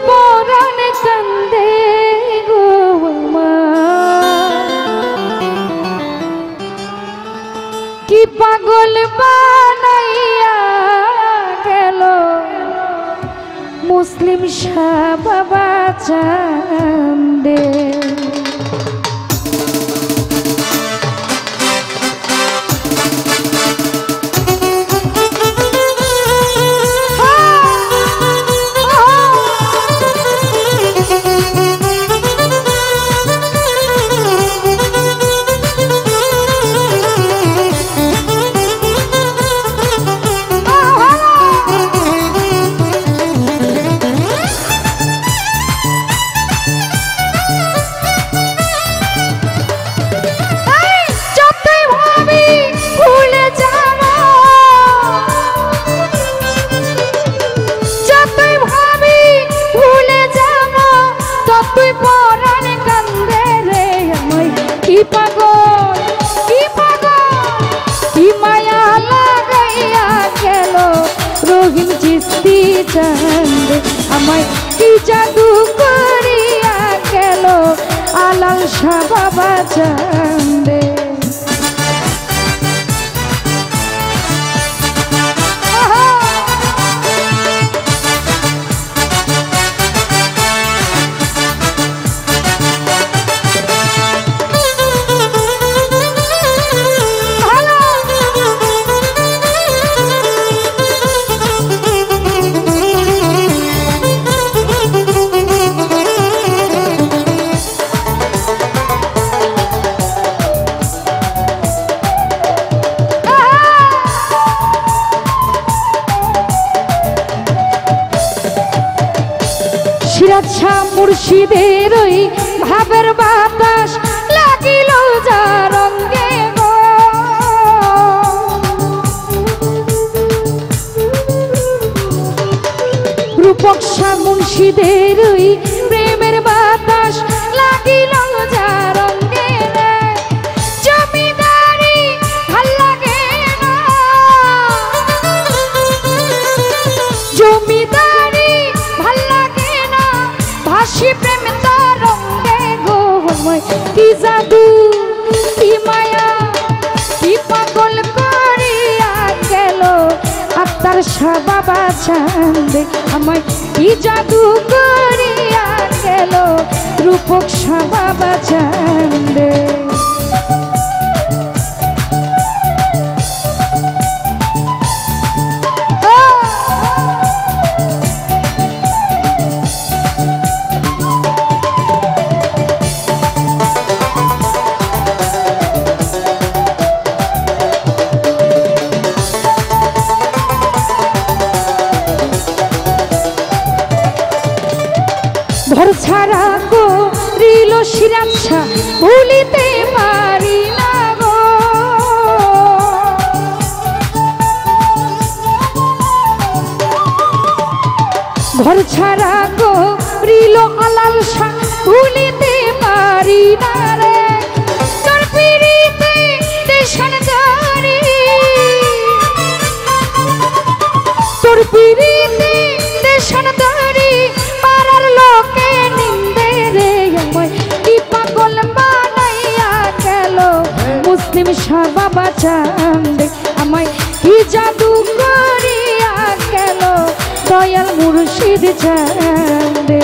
পরাণ কান্দে গো আমার, কি পাগল বানাইয়া গেল মুসলিম শাহ বাবা চান্দে। আমায় কি জাদু করিয়া গেল আলাল শাহ বাবা চান্দে। সিরাজ শাহ মুর্শিদের ওই ভাবের বাতাস লাগিল যা রঙ্গে গো, রূপক শাহ মুর্শিদের ওই প্রেমের বাতাস লাগিল যা রঙ্গে রে, জমিদারি ভাল লাগে না, জমিদারি ভাল লাগে না, ভাসি প্রেম তরঙ্গে গো কি জাদু কি মায়া কি পাগল করিয়া গেল আক্তার শাহ বাবা চান্দে। আমায় কি জাদু করিয়া গেল রূপক শাহ বাবা চান্দে। ঘর ছাড়া গো রিল সিরাজ শাহ ভুলিতে পারি না গো, ঘর ছাড়া গো রিল আলাল শাহ ভুলিতে পারি না রে, তোর পিড়িতে দেশান জারি, তোর পিড়িতে দেশান জারি, পাড়ার লোকে নিন্দে রে আমায় কি পাগল বানাইয়া গেল মুসলিম শাহ বাবা চান্দে। আমায় কি জাদু করিয়া গেল দয়াল মুর্শিদ চান্দে।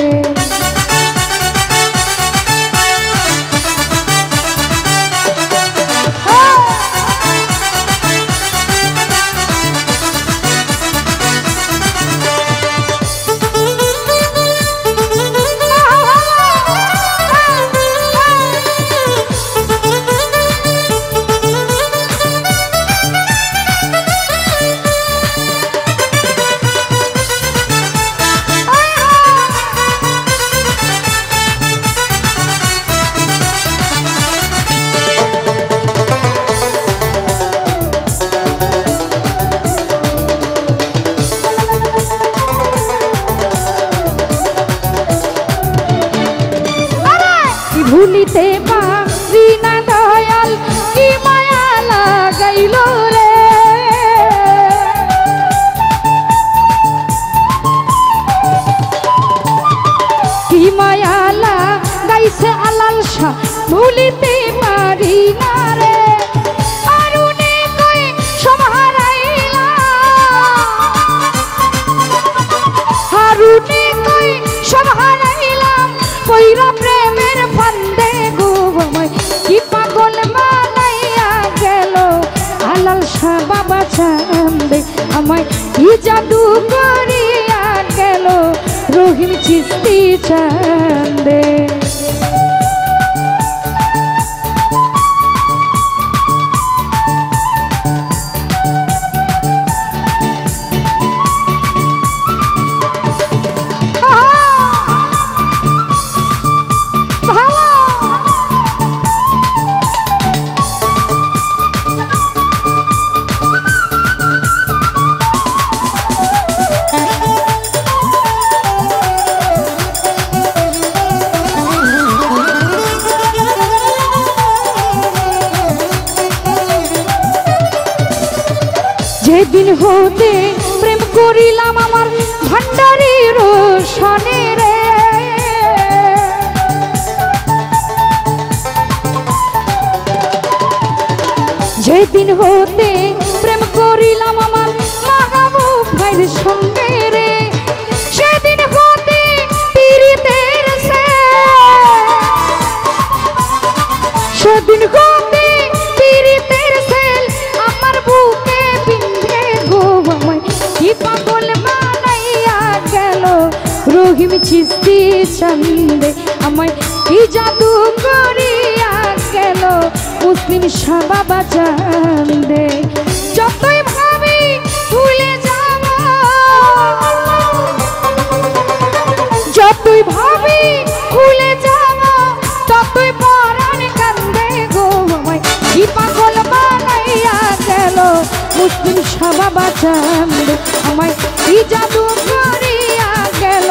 ভুলিতে পারি না দয়াল কি মায়া লাগাইল রে, পাইছে আলাল শাহ ভুলিতে পারি না রে আরুনে কই সব হারাইলাম আরুনে কই সব হারাইলাম কইরা প্রেমের ফান্দে গো আমায় কি পাগল বানাইয়া গেল আলাল শাহ বাবা চান্দে আমায় কি জাদু করিয়া গেল রহিম চিস্তি চান্দে যেদিন হতে প্রেম করিলাম আমার ভান্ডারির সনে রে যেদিন হতে প্রেম করিলাম আমার মাহবুব ভাইয়ের সঙ্গে রে সেদিন হতে পীড়িতের সেদিন হতে পীড়িতের সেল আমার বুকে বিন্ধে গো আমায় কি পাগল বানাইয়া গেল রহিম চিস্তি চান্দে আমায় কি জাদু করিয়া গেল মুসলিম শাহ বাবা চান্দে যতই ভাবি ভুলে যাব যতই ভাবি ভুলে যাব ততই পরাণ কান্দে গো আমায় কি পাগল বানাইয়া গেল মুসলিম শাহ বাবা চান্দে আমায় কি জাদু করিয়া গেল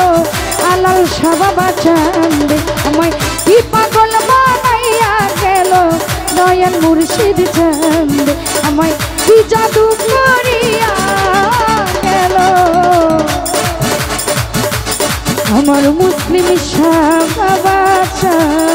আলাল শাহ বাবা চান্দে আমায় কি পাগল বানাইয়া গেল দয়াল মুর্শিদ চান্দে আমায় কি জাদু করিয়া গেল আমার মুসলিম শাহ বাবা চান্দে।